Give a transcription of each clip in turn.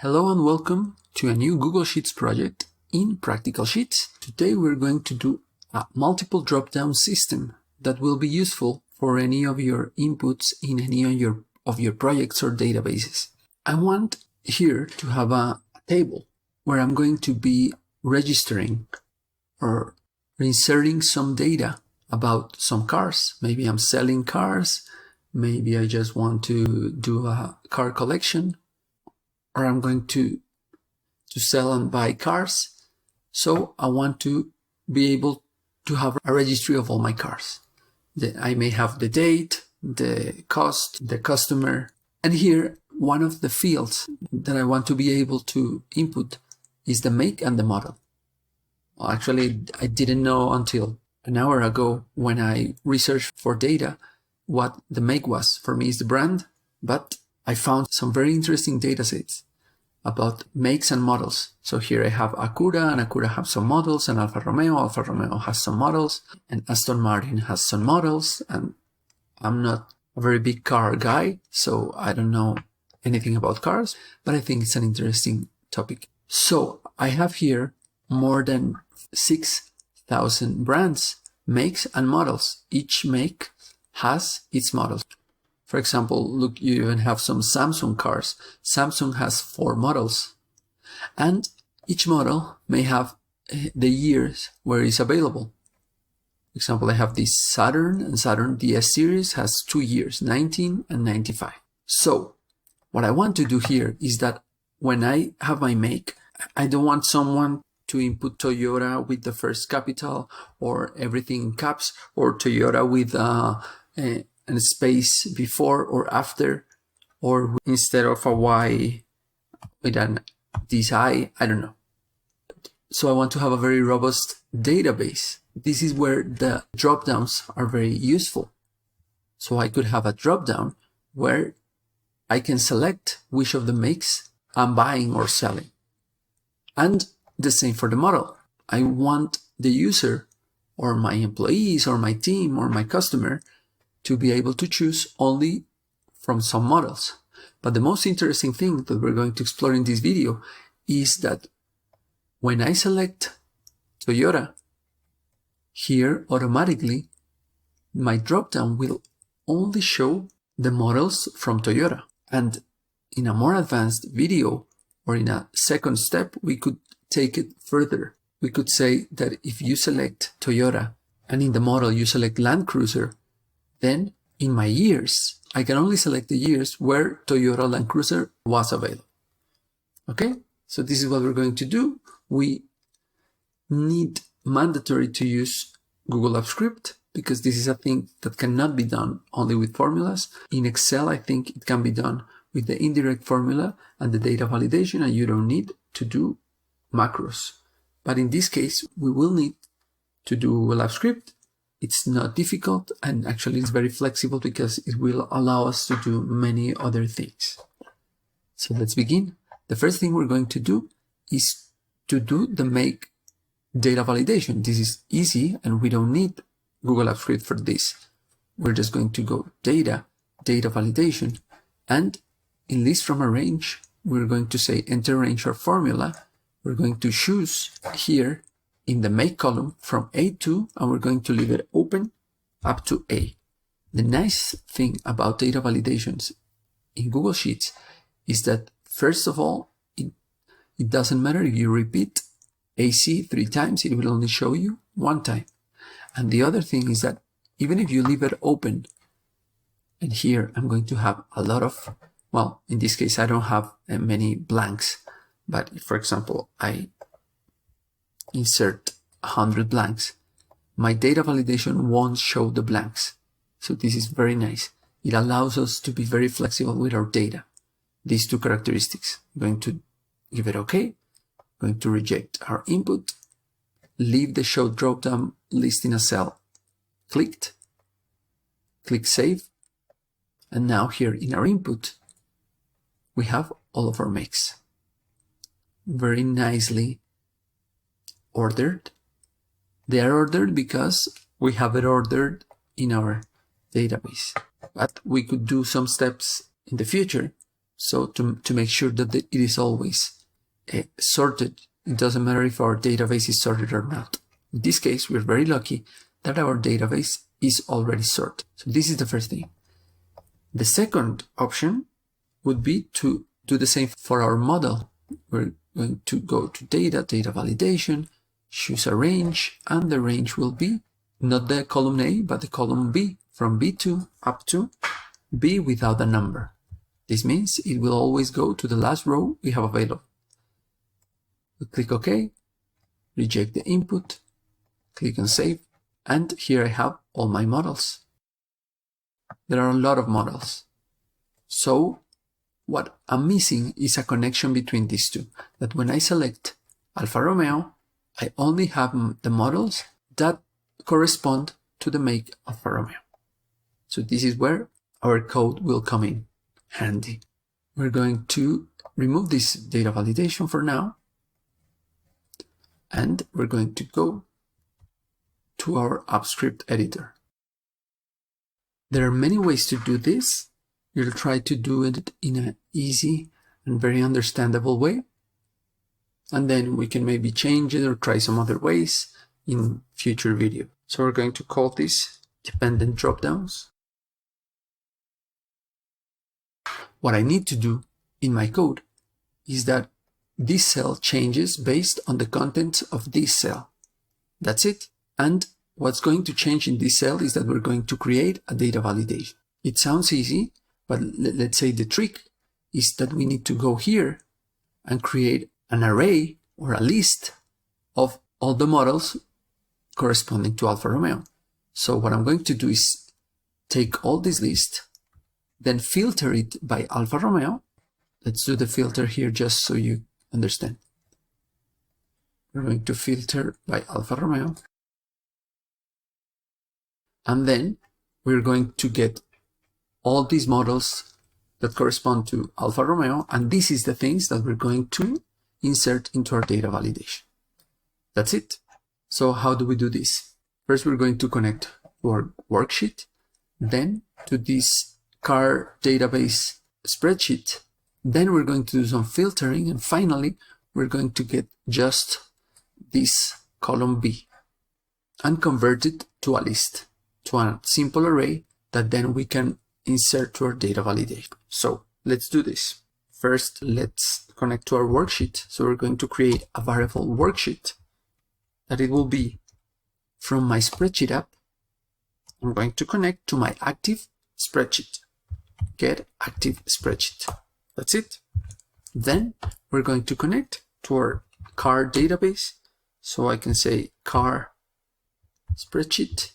Hello and welcome to a new Google Sheets project in Practical Sheets. Today we're going to do a multiple drop-down system that will be useful for any of your inputs in any of your projects or databases. I want here to have a table where I'm going to be registering or inserting some data about some cars. Maybe I'm selling cars, maybe I just want to do a car collection, or I'm going to sell and buy cars. So I want to be able to have a registry of all my cars. I may have the date, the cost, the customer, and here one of the fields that I want to be able to input is the make and the model. Well, actually, I didn't know until an hour ago when I researched for data what the make was. For me, it's the brand, but I found some very interesting data sets about makes and models. So here I have Acura, and Acura have some models, and Alfa Romeo has some models, and Aston Martin has some models, and I'm not a very big car guy, so I don't know anything about cars, but I think it's an interesting topic. So I have here more than 6,000 brands, makes and models. Each make has its models. For example, look, you even have some Samsung cars. Samsung has 4 models, and each model may have the years where it's available. For example, I have this Saturn, and Saturn DS series has 2 years, 19 and 95. So what I want to do here is that when I have my make, I don't want someone to input Toyota with the first capital or everything in caps, or Toyota with a space before or after, or instead of a Y with this I don't know. So I want to have a very robust database. This is where the drop-downs are very useful. So I could have a drop-down where I can select which of the makes I'm buying or selling. And the same for the model. I want the user or my employees or my team or my customer to be able to choose only from some models. But the most interesting thing that we're going to explore in this video is that when I select Toyota, here automatically my dropdown will only show the models from Toyota. And in a more advanced video or in a second step, we could take it further. We could say that if you select Toyota and in the model you select Land Cruiser, then in my years, I can only select the years where Toyota Land Cruiser was available. Okay, so this is what we're going to do. We need mandatory to use Google Apps Script because this is a thing that cannot be done only with formulas. In Excel, I think it can be done with the indirect formula and the data validation, and you don't need to do macros. But in this case, we will need to do Google Apps Script. It's not difficult, and actually it's very flexible because it will allow us to do many other things. So let's begin. The first thing we're going to do is to do the make data validation. This is easy and we don't need Google Apps Script for this. We're just going to go data validation, and in list from a range, we're going to say enter range or formula. We're going to choose here in the make column from A2, and we're going to leave it open up to A. The nice thing about data validations in Google Sheets is that, first of all, it doesn't matter if you repeat AC 3 times, it will only show you 1 time. And the other thing is that even if you leave it open, and here I'm going to have a lot of, well, in this case, I don't have many blanks, but if, for example, I insert 100 blanks, my data validation won't show the blanks. So this is very nice. It allows us to be very flexible with our data. These 2 characteristics. I'm going to give it OK. I'm going to reject our input. Leave the show drop-down list in a cell clicked. Click Save. And now here in our input, we have all of our makes. Very nicely ordered. They are ordered because we have it ordered in our database. But we could do some steps in the future So to make sure that it is always sorted, it doesn't matter if our database is sorted or not. In this case, we're very lucky that our database is already sorted. So this is the first thing. The second option would be to do the same for our model. We're going to go to data validation, choose a range, and the range will be not the column A, but the column B, from B2 up to B without a number. This means it will always go to the last row we have available. We click OK, reject the input, click on Save, and here I have all my models. There are a lot of models. So what I'm missing is a connection between these two, that when I select Alfa Romeo, I only have the models that correspond to the make Alfa Romeo. So this is where our code will come in handy. We're going to remove this data validation for now, and we're going to go to our AppScript editor. There are many ways to do this. We'll try to do it in an easy and very understandable way. And then we can maybe change it or try some other ways in future video. So we're going to call this dependent dropdowns. What I need to do in my code is that this cell changes based on the contents of this cell. That's it. And what's going to change in this cell is that we're going to create a data validation. It sounds easy, but let's say the trick is that we need to go here and create an array or a list of all the models corresponding to Alfa Romeo. So what I'm going to do is take all this list, then filter it by Alfa Romeo. Let's do the filter here just so you understand. We're going to filter by Alfa Romeo. And then we're going to get all these models that correspond to Alfa Romeo, and this is the things that we're going to insert into our data validation. That's it. So how do we do this? First, we're going to connect to our worksheet, then to this car database spreadsheet. Then we're going to do some filtering, and finally, we're going to get just this column B and convert it to a list, to a simple array that then we can insert to our data validation. So let's do this. First, let's connect to our worksheet. So we're going to create a variable worksheet that it will be from my spreadsheet app. I'm going to connect to my active spreadsheet. Get active spreadsheet. That's it. Then we're going to connect to our car database. So I can say car spreadsheet,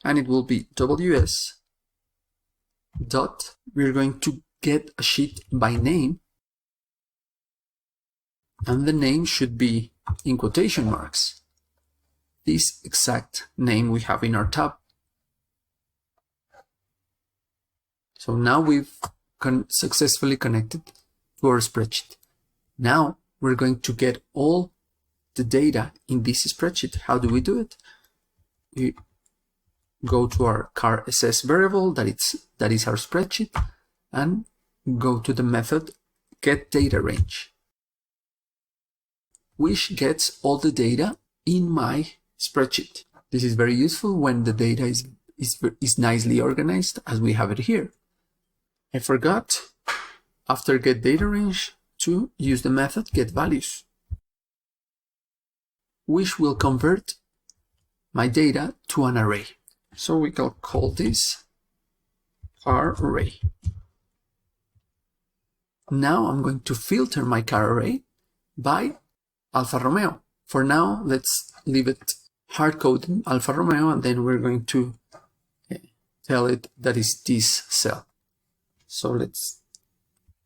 and it will be WS dot. We're going to get a sheet by name, and the name should be in quotation marks this exact name we have in our tab. So now we've successfully connected to our spreadsheet. Now we're going to get all the data in this spreadsheet. How do we do it? We go to our car SS variable that is our spreadsheet, and go to the method getDataRange, which gets all the data in my spreadsheet. This is very useful when the data is nicely organized as we have it here. I forgot after getDataRange to use the method getValues, which will convert my data to an array. So we can call this car array. Now I'm going to filter my car array by Alfa Romeo. For now, let's leave it hard-coded Alfa Romeo, and then we're going to tell it that is this cell. So let's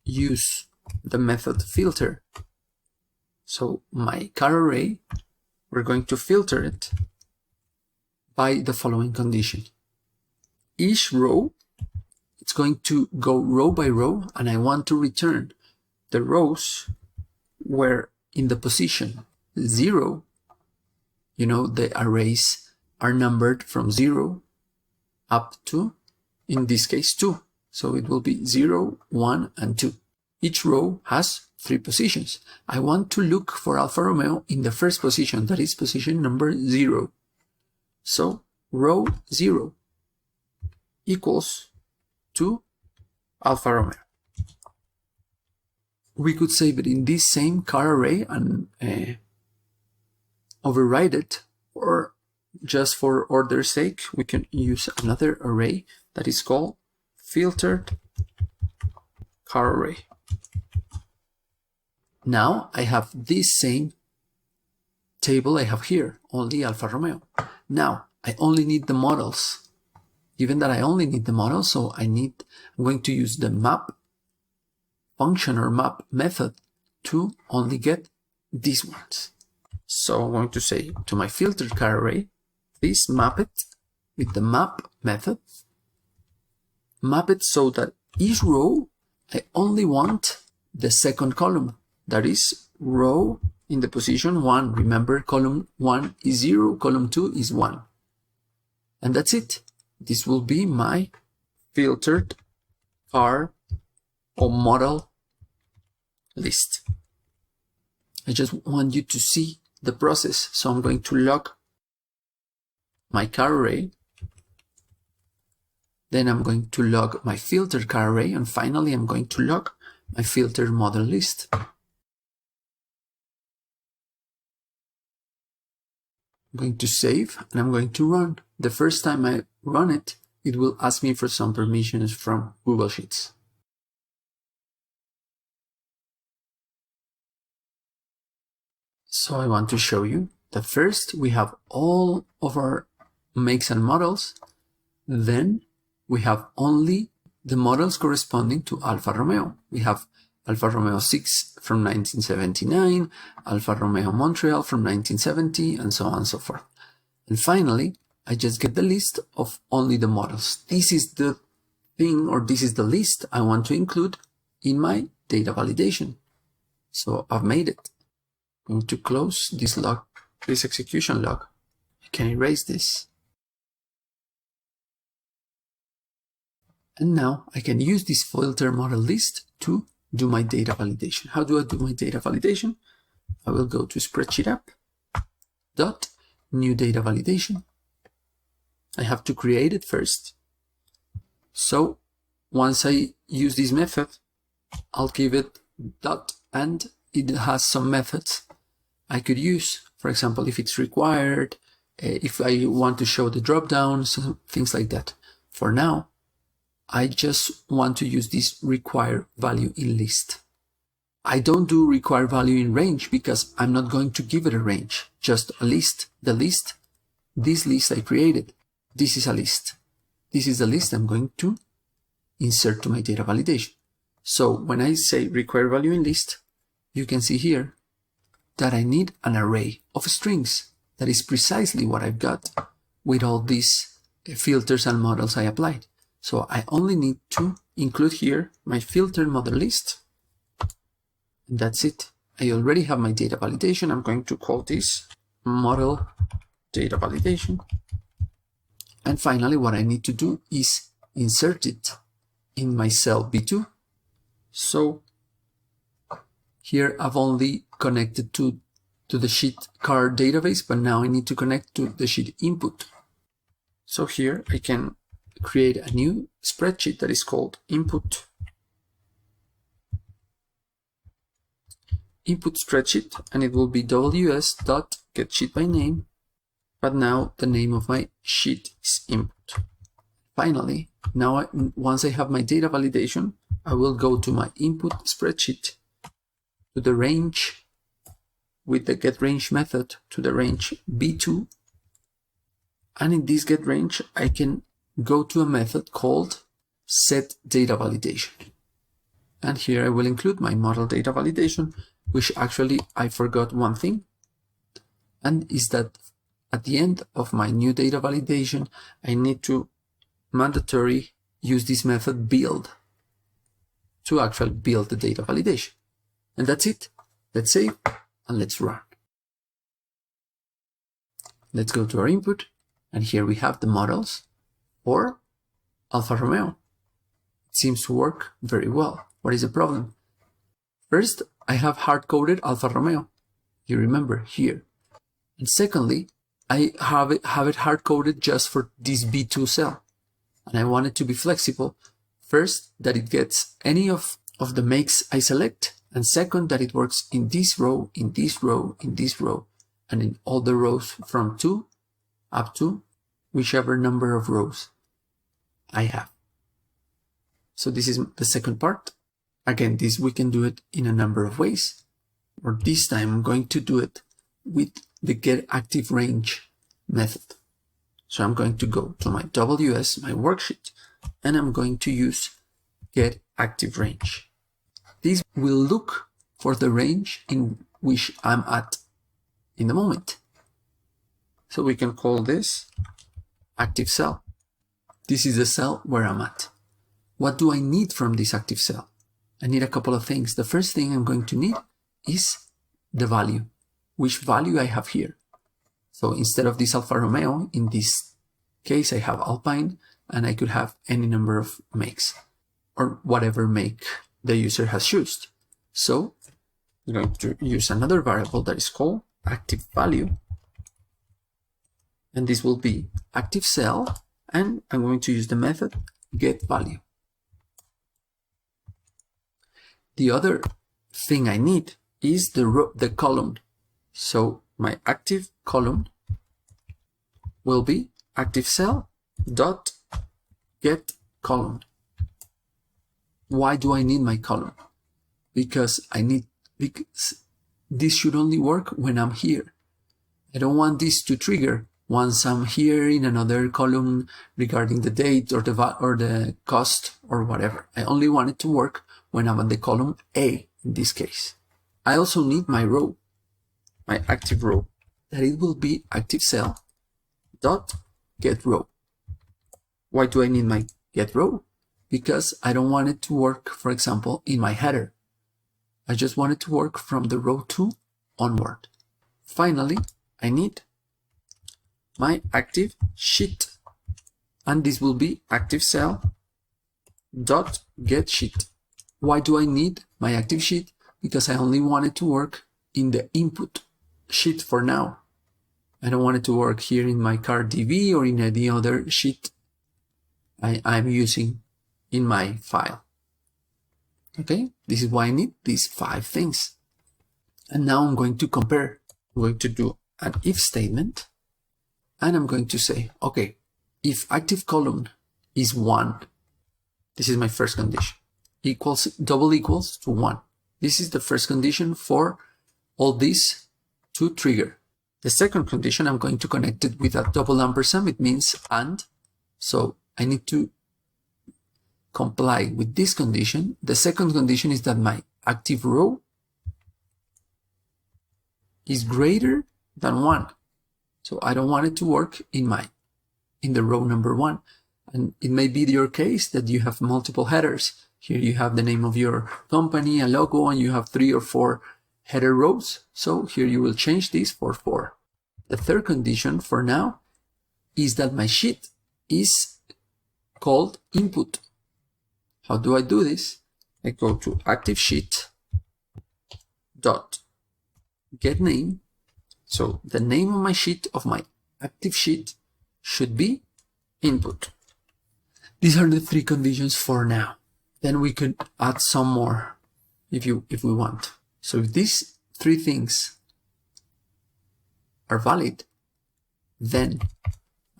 use the method filter. So my car array, we're going to filter it by the following condition. Each row, it's going to go row by row, and I want to return the rows where in the position 0, you know, the arrays are numbered from 0 up to, in this case, 2. So it will be 0, 1, and 2. Each row has 3 positions. I want to look for Alfa Romeo in the first position, that is position number 0. So row 0 equals to Alfa Romeo. We could save it in this same car array and override it, or just for order's sake, we can use another array that is called filtered car array. Now I have this same table I have here, only Alfa Romeo. Now I only need the models. Given that I only need the models, so I'm going to use the map function or map method to only get these ones. So I'm going to say to my filtered car array, please map it with the map method. Map it so that each row, I only want the second column. That is row in the position 1. Remember, column 1 is 0, column 2 is 1. And that's it. This will be my filtered car or model list. I just want you to see the process. So I'm going to log my car array. Then I'm going to log my filtered car array. And finally, I'm going to log my filtered model list. I'm going to save and I'm going to run. The first time I run it, it will ask me for some permissions from Google Sheets. So I want to show you that first we have all of our makes and models. Then we have only the models corresponding to Alfa Romeo. We have Alfa Romeo 6 from 1979, Alfa Romeo Montreal from 1970, and so on and so forth. And finally, I just get the list of only the models. This is the thing, or this is the list I want to include in my data validation. So I've made it. I'm going to close this log, this execution log. I can erase this. And now I can use this filter model list to do my data validation. How do I do my data validation? I will go to Spreadsheet app, dot, new data validation. I have to create it first. So once I use this method, I'll give it dot, and it has some methods I could use. For example, if it's required, if I want to show the dropdowns, things like that. For now, I just want to use this require value in list. I don't do require value in range because I'm not going to give it a range, just a list. The list, this list I created, this is a list. This is the list I'm going to insert to my data validation. So when I say require value in list, you can see here that I need an array of strings. That is precisely what I've got with all these filters and models I applied. So I only need to include here my filtered model list. And that's it. I already have my data validation. I'm going to call this model data validation. And finally, what I need to do is insert it in my cell B2. So here I've only connected to the sheet car database, but now I need to connect to the sheet input. So here I can create a new spreadsheet that is called input spreadsheet, and it will be ws.getSheetByName, but now the name of my sheet is input. Finally, now once I have my data validation, I will go to my input spreadsheet, to the range with the getRange method, to the range B2, and in this getRange I can go to a method called setDataValidation. And here I will include my model data validation, which actually I forgot one thing, and is that at the end of my new data validation, I need to mandatory use this method build to actually build the data validation. And that's it. Let's save and let's run. Let's go to our input, and here we have the models for Alfa Romeo. seems to work very well. What is the problem? First, I have hard-coded Alfa Romeo. You remember here. And secondly, I have it hard-coded just for this B2 cell. And I want it to be flexible. First, that it gets any of the makes I select. And second, that it works in this row, in this row, in this row, and in all the rows from 2 up to whichever number of rows I have. So this is the second part. Again, this we can do it in a number of ways. Or this time I'm going to do it with the getActiveRange method. So I'm going to go to my WS, my worksheet, and I'm going to use getActiveRange. This will look for the range in which I'm at in the moment. So we can call this active cell. This is the cell where I'm at. What do I need from this active cell? I need a couple of things. The first thing I'm going to need is the value. Which value I have here. So instead of this Alfa Romeo, in this case I have Alpine, and I could have any number of makes, or whatever make the user has chosen. So I'm going to use another variable that is called active value. And this will be active cell, and I'm going to use the method getValue. The other thing I need is the column. So my active column will be active cell dot get column. Why do I need my column? Because this should only work when I'm here. I don't want this to trigger once I'm here in another column regarding the date or the cost or whatever. I only want it to work when I'm at the column A in this case. I also need my row, my active row, that it will be active cell dot get row. Why do I need my get row? Because I don't want it to work, for example, in my header. I just want it to work from the row 2 onward. Finally, I need my active sheet, and this will be active cell dot get sheet. Why do I need my active sheet? Because I only want it to work in the input sheet for now. I don't want it to work here in my CardDB or in any other sheet I'm using in my file. Okay, this is why I need these 5 things. And now I'm going to compare. I'm going to do an if statement, and I'm going to say, okay, if active column is 1, this is my first condition, equals double equals to 1. This is the first condition for all these to trigger. The second condition, I'm going to connect it with a double ampersand. It means and. So I need to comply with this condition. The second condition is that my active row is greater than 1. So I don't want it to work in the row number 1. And it may be your case that you have multiple headers. Here you have the name of your company, a logo, and you have 3 or 4 header rows. So here you will change this for 4. The third condition for now is that my sheet is called input. How do I do this? I go to active sheet dot get name. So the name of my sheet, of my active sheet, should be input. These are the 3 conditions for now. Then we could add some more if we want. So if these 3 things are valid, then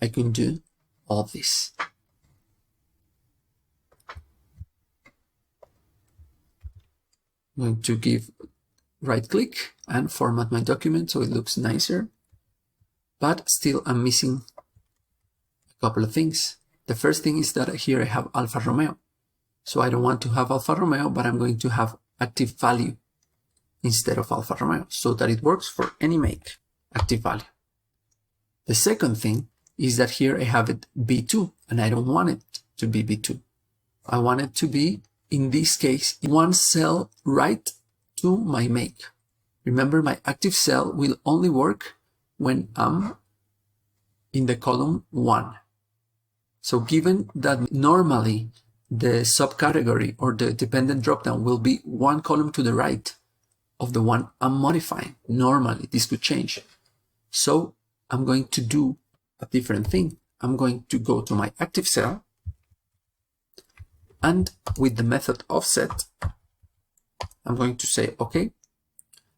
I can do all this. I'm going to give right click and format my document so it looks nicer. But still I'm missing a couple of things. The first thing is that here I have Alfa Romeo. So I don't want to have Alfa Romeo, but I'm going to have active value instead of Alfa Romeo so that it works for any make, active value. The second thing is that here I have it B2 and I don't want it to be B2. I want it to be, in this case, one cell right to my make. Remember, my active cell will only work when I'm in the column 1. So given that normally the subcategory or the dependent dropdown will be one column to the right of the one I'm modifying. Normally, this could change. So I'm going to do a different thing. I'm going to go to my active cell, and with the method offset, I'm going to say, okay,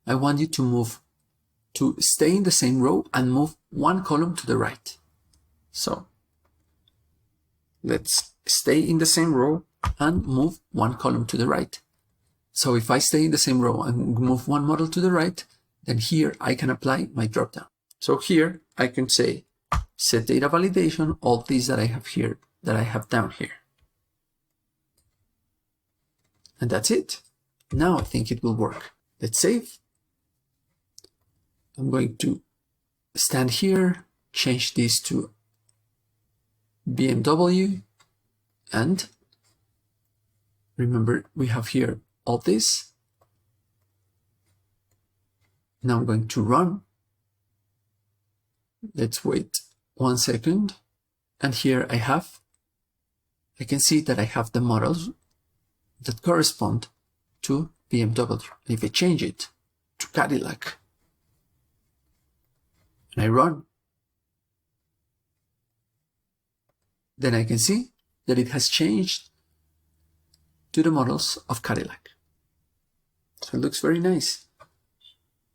I want you to stay in the same row and move one column to the right. So let's stay in the same row and move one column to the right. So if I stay in the same row and move one model to the right, then here I can apply my dropdown. So here I can say set data validation, all these that I have here, that I have down here. And that's it. Now I think it will work. Let's save. I'm going to stand here, change this to BMW, and remember we have here all this. Now I'm going to run. Let's wait 1 second. And here I can see that I have the models that correspond to BMW. If I change it to Cadillac and I run, then I can see that it has changed to the models of Cadillac. So it looks very nice.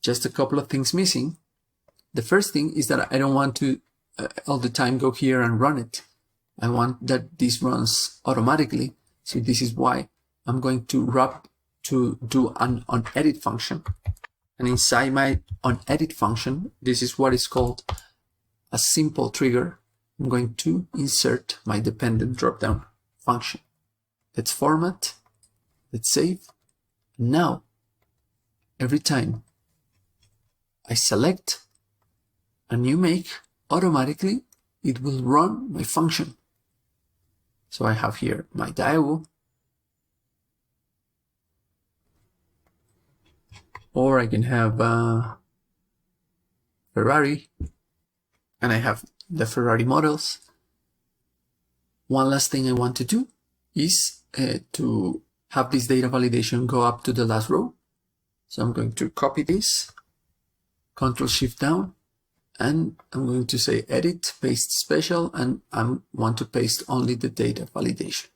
Just a couple of things missing. The first thing is that I don't want to all the time go here and run it. I want that this runs automatically. So this is why I'm going to do an onEdit function. And inside my onEdit function, this is what is called a simple trigger. I'm going to insert my dependent dropdown function. Let's format, let's save. Now, every time I select a new make, automatically it will run my function. So I have here my Daewoo, or I can have Ferrari, and I have the Ferrari models. One last thing I want to do is to have this data validation go up to the last row. So I'm going to copy this, Ctrl-Shift down, and I'm going to say edit, paste special, and I want to paste only the data validation.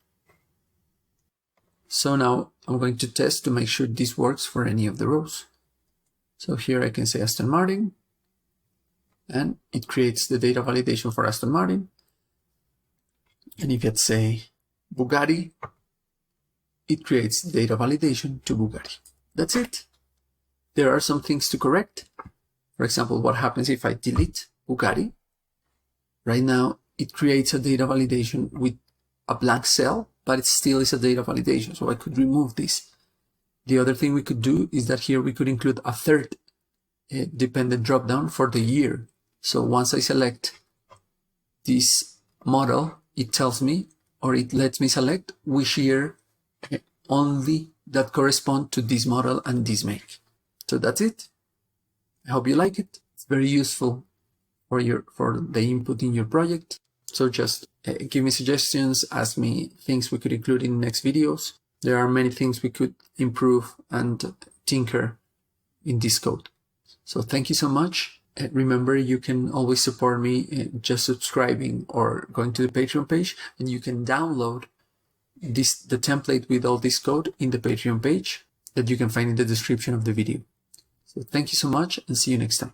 So now I'm going to test to make sure this works for any of the rows. So here I can say Aston Martin, and it creates the data validation for Aston Martin. And if I say Bugatti, it creates the data validation to Bugatti. That's it. There are some things to correct. For example, what happens if I delete Bugatti? Right now, it creates a data validation with a blank cell, but it still is a data validation. So I could remove this. The other thing we could do is that here we could include a third dependent dropdown for the year. So once I select this model, it tells me, or it lets me select which year only that correspond to this model and this make. So that's it. I hope you like it. It's very useful for the input in your project. So just give me suggestions, ask me things we could include in next videos. There are many things we could improve and tinker in this code. So thank you so much. Remember, you can always support me just subscribing or going to the Patreon page, and you can download the template with all this code in the Patreon page that you can find in the description of the video. So thank you so much, and see you next time.